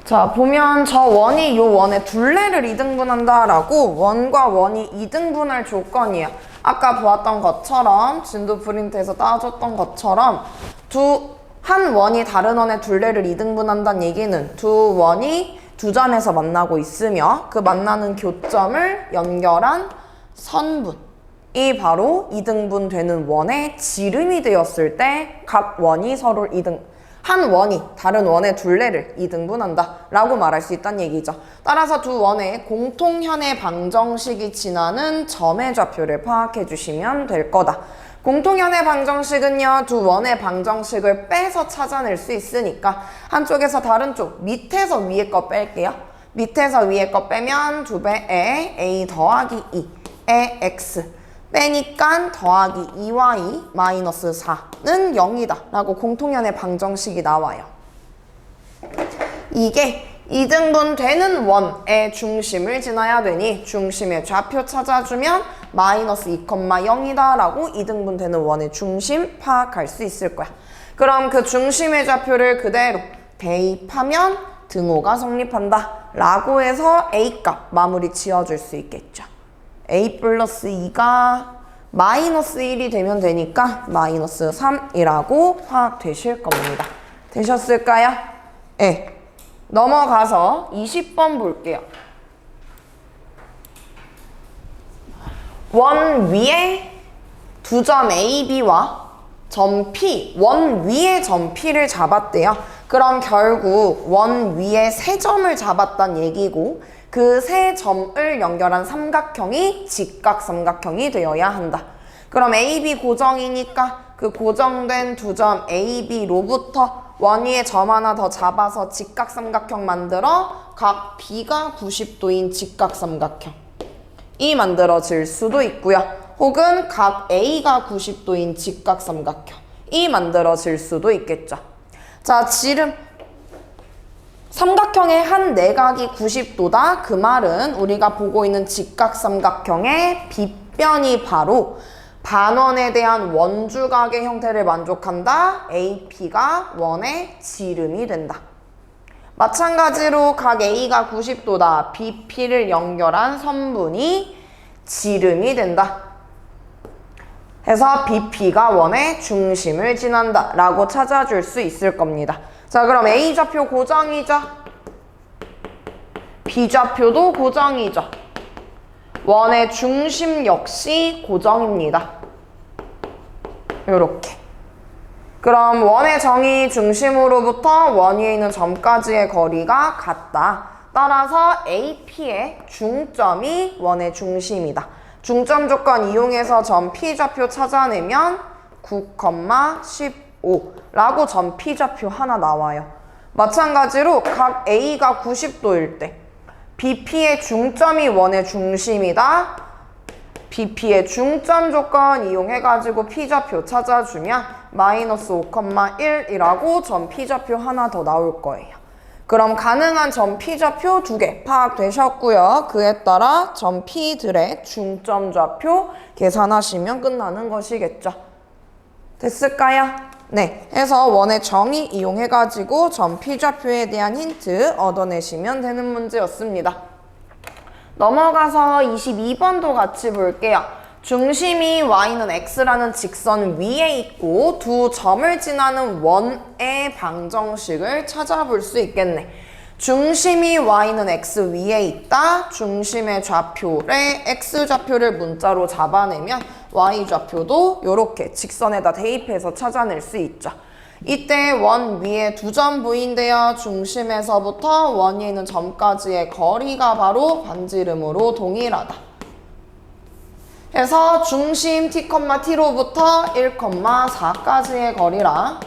자, 보면 저 원이 요 원의 둘레를 이등분한다 라고 원과 원이 이등분할 조건이에요. 아까 보았던 것처럼 진도 프린트에서 따줬던 것처럼 한 원이 다른 원의 둘레를 이등분한다는 얘기는 두 원이 두 점에서 만나고 있으며 그 만나는 교점을 연결한 선분이 바로 이등분되는 원의 지름이 되었을 때 각 원이 서로 한 원이 다른 원의 둘레를 이등분한다 라고 말할 수 있다는 얘기죠. 따라서 두 원의 공통현의 방정식이 지나는 점의 좌표를 파악해 주시면 될 거다. 공통현의 방정식은요, 두 원의 방정식을 빼서 찾아낼 수 있으니까 한쪽에서 다른 쪽, 밑에서 위에 거 뺄게요. 밑에서 위에 거 빼면 2배에 a 더하기 2에 x 빼니까 더하기 2y 마이너스 4는 0이다 라고 공통현의 방정식이 나와요. 이게 이등분되는 원의 중심을 지나야 되니 중심의 좌표 찾아주면 마이너스 2,0이다 라고 이등분되는 원의 중심 파악할 수 있을 거야. 그럼 그 중심의 좌표를 그대로 대입하면 등호가 성립한다 라고 해서 A값 마무리 지어줄 수 있겠죠. A 플러스 2가 마이너스 1이 되면 되니까 마이너스 3이라고 파악되실 겁니다. 되셨을까요? 네. 넘어가서 20번 볼게요. 원 위에 두 점 A, B와 점 P, 원 위에 점 P를 잡았대요. 그럼 결국 원 위에 세 점을 잡았단 얘기고 그 세 점을 연결한 삼각형이 직각삼각형이 되어야 한다. 그럼 AB 고정이니까 그 고정된 두 점 A, B로부터 원 위에 점 하나 더 잡아서 직각삼각형 만들어 각 B가 90도인 직각삼각형이 만들어질 수도 있고요. 혹은 각 A가 90도인 직각삼각형이 만들어질 수도 있겠죠. 자, 지름 삼각형의 한 내각이 90도다. 그 말은 우리가 보고 있는 직각삼각형의 빗변이 바로 반원에 대한 원주각의 형태를 만족한다. AP가 원의 지름이 된다. 마찬가지로 각 A가 90도다. BP를 연결한 선분이 지름이 된다. 해서 BP가 원의 중심을 지난다 라고 찾아줄 수 있을 겁니다. 자, 그럼 A좌표 고정이죠. B좌표도 고정이죠. 원의 중심 역시 고정입니다. 요렇게. 그럼 원의 정의 중심으로부터 원 위에 있는 점까지의 거리가 같다. 따라서 AP의 중점이 원의 중심이다. 중점 조건 이용해서 점 P좌표 찾아내면 9,15라고 점 P좌표 하나 나와요. 마찬가지로 각 A가 90도일 때 BP의 중점이 원의 중심이다. BP의 중점 조건 이용해가지고 P좌표 찾아주면 마이너스 5,1이라고 점 P좌표 하나 더 나올 거예요. 그럼 가능한 점 P좌표 2개 파악되셨고요. 그에 따라 점 P들의 중점 좌표 계산하시면 끝나는 것이겠죠. 됐을까요? 네, 해서 원의 정의 이용해가지고 점 P좌표에 대한 힌트 얻어내시면 되는 문제였습니다. 넘어가서 22번도 같이 볼게요. 중심이 Y는 X라는 직선 위에 있고 두 점을 지나는 원의 방정식을 찾아볼 수 있겠네. 중심이 Y는 X 위에 있다. 중심의 좌표의 X좌표를 문자로 잡아내면 Y좌표도 이렇게 직선에다 대입해서 찾아낼 수 있죠. 이때 원 위에 두 점 보인대요. 중심에서부터 원 위에 있는 점까지의 거리가 바로 반지름으로 동일하다. 해서 중심 T,T로부터 1,4까지의 거리랑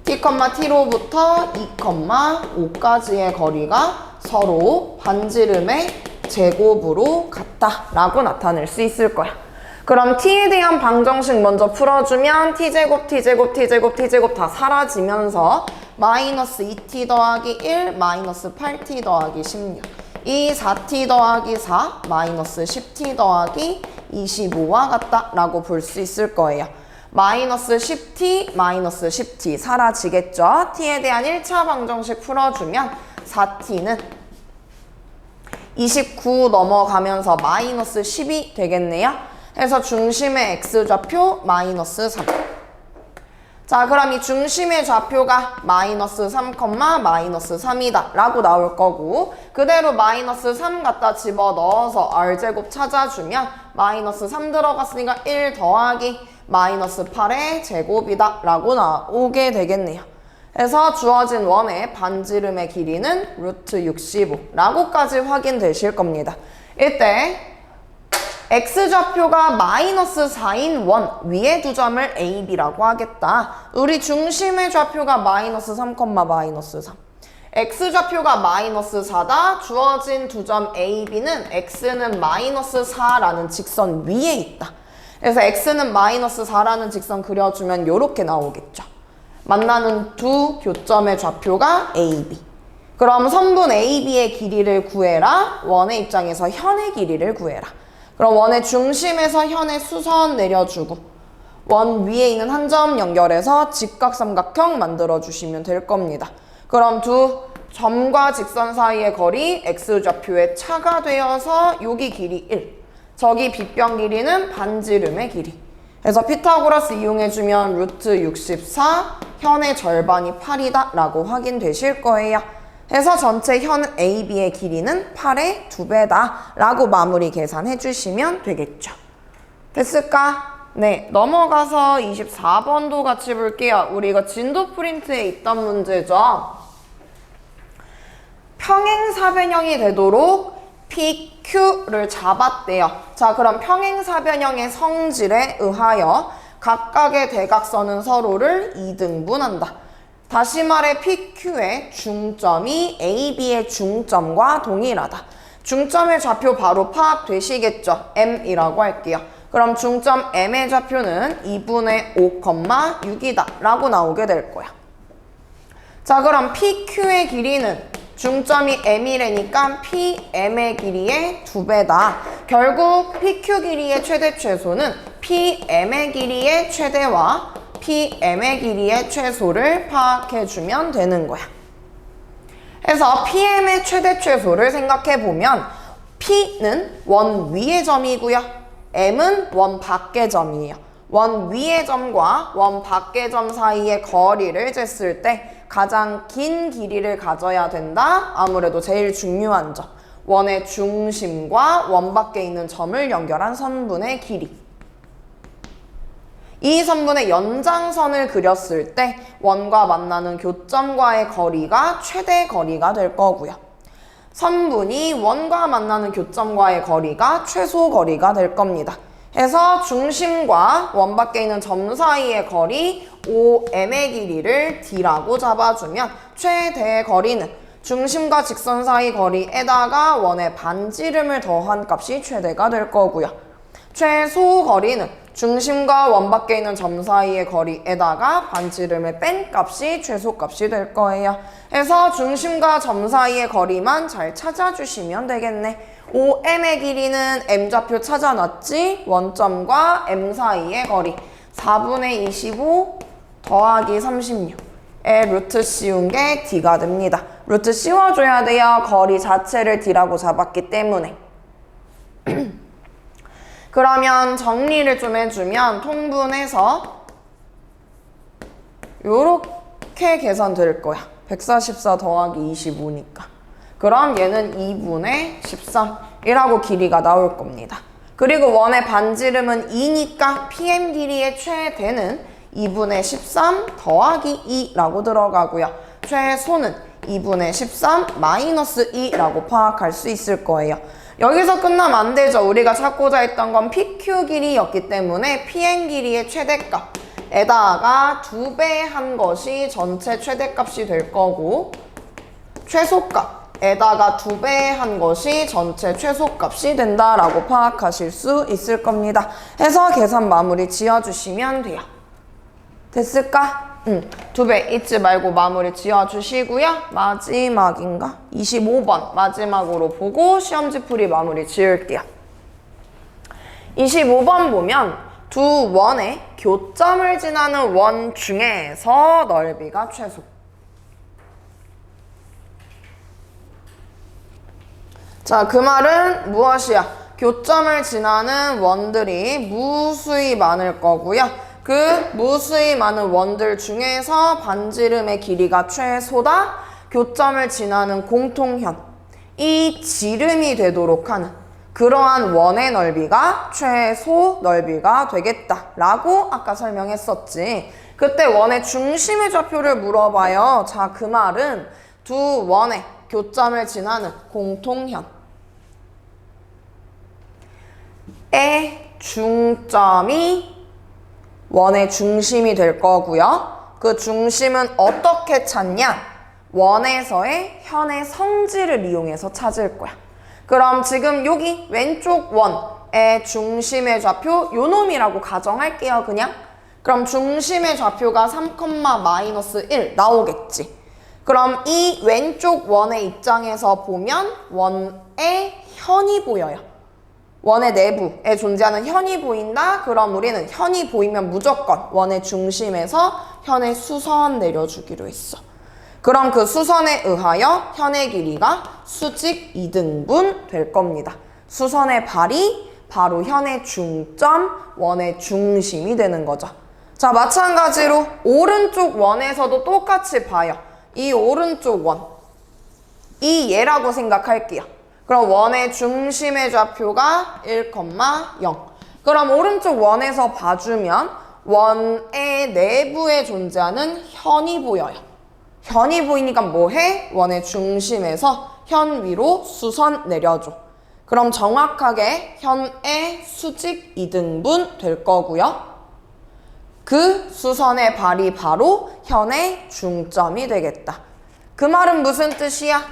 T,T로부터 2,5까지의 거리가 서로 반지름의 제곱으로 같다라고 나타낼 수 있을 거야. 그럼 T에 대한 방정식 먼저 풀어주면 T제곱, T제곱, T제곱, T제곱 다 사라지면서 마이너스 2T 더하기 1, 마이너스 8T 더하기 16 이 4T 더하기 4 마이너스 10T 더하기 25와 같다라고 볼 수 있을 거예요. 마이너스 10t 마이너스 10t 사라지겠죠. t에 대한 1차 방정식 풀어주면 4t는 29 넘어가면서 마이너스 10이 되겠네요. 그래서 중심의 x좌표 마이너스 3. 자, 그럼 이 중심의 좌표가 마이너스 3, 마이너스 3이다 라고 나올 거고, 그대로 마이너스 3 갖다 집어넣어서 r제곱 찾아주면 마이너스 3 들어갔으니까 1 더하기 마이너스 8의 제곱이다 라고 나오게 되겠네요. 그래서 주어진 원의 반지름의 길이는 루트 65 라고까지 확인되실 겁니다. 이때 x좌표가 마이너스 4인 원 위에 두 점을 a, b라고 하겠다. 우리 중심의 좌표가 마이너스 3, 마이너스 3. x좌표가 마이너스 4다. 주어진 두 점 a, b는 x는 마이너스 4라는 직선 위에 있다. 그래서 x는 마이너스 4라는 직선 그려주면 이렇게 나오겠죠. 만나는 두 교점의 좌표가 a, b. 그럼 선분 a, b의 길이를 구해라. 원의 입장에서 현의 길이를 구해라. 그럼 원의 중심에서 현의 수선 내려주고 원 위에 있는 한 점 연결해서 직각삼각형 만들어주시면 될 겁니다. 그럼 두 점과 직선 사이의 거리 x좌표의 차가 되어서 여기 길이 1, 저기 빗변 길이는 반지름의 길이. 그래서 피타고라스 이용해주면 루트 64, 현의 절반이 8이다 라고 확인되실 거예요. 그래서 전체 현 AB의 길이는 8의 2배다 라고 마무리 계산해 주시면 되겠죠. 됐을까? 네, 넘어가서 24번도 같이 볼게요. 우리 이거 진도 프린트에 있던 문제죠. 평행사변형이 되도록 PQ를 잡았대요. 자, 그럼 평행사변형의 성질에 의하여 각각의 대각선은 서로를 2등분한다. 다시 말해 PQ의 중점이 AB의 중점과 동일하다. 중점의 좌표 바로 파악되시겠죠? M이라고 할게요. 그럼 중점 M의 좌표는 2분의 5, 6이다 라고 나오게 될 거야. 자, 그럼 PQ의 길이는 중점이 M이라니까 PM의 길이의 2배다. 결국 PQ 길이의 최대 최소는 PM의 길이의 최대와 PM의 길이의 최소를 파악해주면 되는 거야. 그래서 PM의 최대 최소를 생각해보면 P는 원 위의 점이고요. M은 원 밖의 점이에요. 원 위의 점과 원 밖의 점 사이의 거리를 쟀을 때 가장 긴 길이를 가져야 된다. 아무래도 제일 중요한 점. 원의 중심과 원 밖에 있는 점을 연결한 선분의 길이. 이 선분의 연장선을 그렸을 때 원과 만나는 교점과의 거리가 최대 거리가 될 거고요. 선분이 원과 만나는 교점과의 거리가 최소 거리가 될 겁니다. 해서 중심과 원 밖에 있는 점 사이의 거리 OM의 길이를 D라고 잡아주면 최대의 거리는 중심과 직선 사이 거리에다가 원의 반지름을 더한 값이 최대가 될 거고요. 최소 거리는 중심과 원 밖에 있는 점 사이의 거리에다가 반지름을 뺀 값이 최소값이 될 거예요. 그래서 중심과 점 사이의 거리만 잘 찾아주시면 되겠네. OM의 길이는 M좌표 찾아놨지? 원점과 M 사이의 거리 4분의 25 더하기 36의 루트 씌운 게 D가 됩니다. 루트 씌워줘야 돼요. 거리 자체를 D라고 잡았기 때문에. 그러면 정리를 좀 해주면 통분해서 요렇게 계산될 거야. 144 더하기 25니까. 그럼 얘는 2분의 13이라고 길이가 나올 겁니다. 그리고 원의 반지름은 2니까 PM 길이의 최대는 2분의 13 더하기 2라고 들어가고요. 최소는 2분의 13 마이너스 2라고 파악할 수 있을 거예요. 여기서 끝나면 안 되죠. 우리가 찾고자 했던 건 PQ 길이였기 때문에 PM 길이의 최대값에다가 2배 한 것이 전체 최대값이 될 거고 최소값에다가 2배 한 것이 전체 최소값이 된다라고 파악하실 수 있을 겁니다. 해서 계산 마무리 지어주시면 돼요. 됐을까? 2배 잊지 말고 마무리 지어주시고요. 마지막인가? 25번 마지막으로 보고 시험지 풀이 마무리 지을게요. 25번 보면 두 원의 교점을 지나는 원 중에서 넓이가 최소. 자, 그 말은 무엇이야? 교점을 지나는 원들이 무수히 많을 거고요. 그 무수히 많은 원들 중에서 반지름의 길이가 최소다. 교점을 지나는 공통현. 이 지름이 되도록 하는 그러한 원의 넓이가 최소 넓이가 되겠다 라고 아까 설명했었지. 그때 원의 중심의 좌표를 물어봐요. 자, 그 말은 두 원의 교점을 지나는 공통현의 중점이 원의 중심이 될 거고요. 그 중심은 어떻게 찾냐? 원에서의 현의 성질을 이용해서 찾을 거야. 그럼 지금 여기 왼쪽 원의 중심의 좌표 요놈이라고 가정할게요, 그냥. 그럼 중심의 좌표가 3,-1 나오겠지. 그럼 이 왼쪽 원의 입장에서 보면 원의 현이 보여요. 원의 내부에 존재하는 현이 보인다? 그럼 우리는 현이 보이면 무조건 원의 중심에서 현의 수선 내려주기로 했어. 그럼 그 수선에 의하여 현의 길이가 수직 2등분 될 겁니다. 수선의 발이 바로 현의 중점, 원의 중심이 되는 거죠. 자, 마찬가지로 오른쪽 원에서도 똑같이 봐요. 이 오른쪽 원, 이 얘라고 생각할게요. 그럼 원의 중심의 좌표가 1,0. 그럼 오른쪽 원에서 봐주면 원의 내부에 존재하는 현이 보여요. 현이 보이니까 뭐해? 원의 중심에서 현 위로 수선 내려줘. 그럼 정확하게 현의 수직 2등분 될 거고요. 그 수선의 발이 바로 현의 중점이 되겠다. 그 말은 무슨 뜻이야?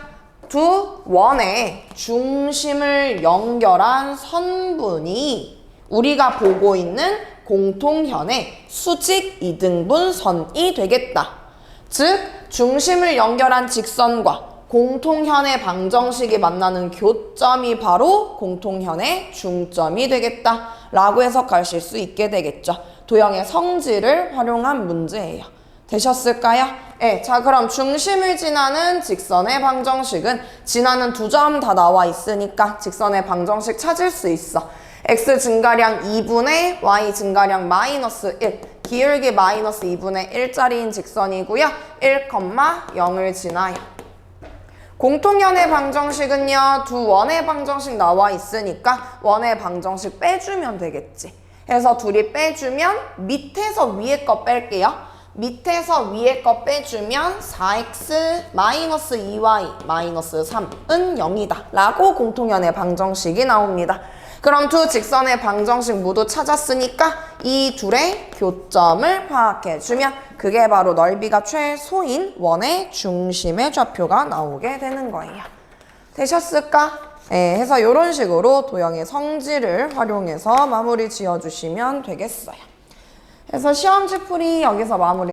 두 원의 중심을 연결한 선분이 우리가 보고 있는 공통현의 수직 2등분 선이 되겠다. 즉, 중심을 연결한 직선과 공통현의 방정식이 만나는 교점이 바로 공통현의 중점이 되겠다 라고 해석하실 수 있게 되겠죠. 도형의 성질을 활용한 문제예요. 되셨을까요? 네, 자, 그럼 중심을 지나는 직선의 방정식은 지나는 두 점 다 나와 있으니까 직선의 방정식 찾을 수 있어. x 증가량 2분의 y 증가량 마이너스 1. 기울기 마이너스 2분의 1짜리인 직선이고요. 1,0을 지나요. 공통현의 방정식은요. 두 원의 방정식 나와 있으니까 원의 방정식 빼주면 되겠지. 그래서 둘이 빼주면 밑에서 위에 거 뺄게요. 밑에서 위에 거 빼주면 4x 마이너스 2y 마이너스 3은 0이다 라고 공통현의 방정식이 나옵니다. 그럼 두 직선의 방정식 모두 찾았으니까 이 둘의 교점을 파악해주면 그게 바로 넓이가 최소인 원의 중심의 좌표가 나오게 되는 거예요. 되셨을까? 네, 해서 이런 식으로 도형의 성질을 활용해서 마무리 지어주시면 되겠어요. 그래서 시험지 풀이 여기서 마무리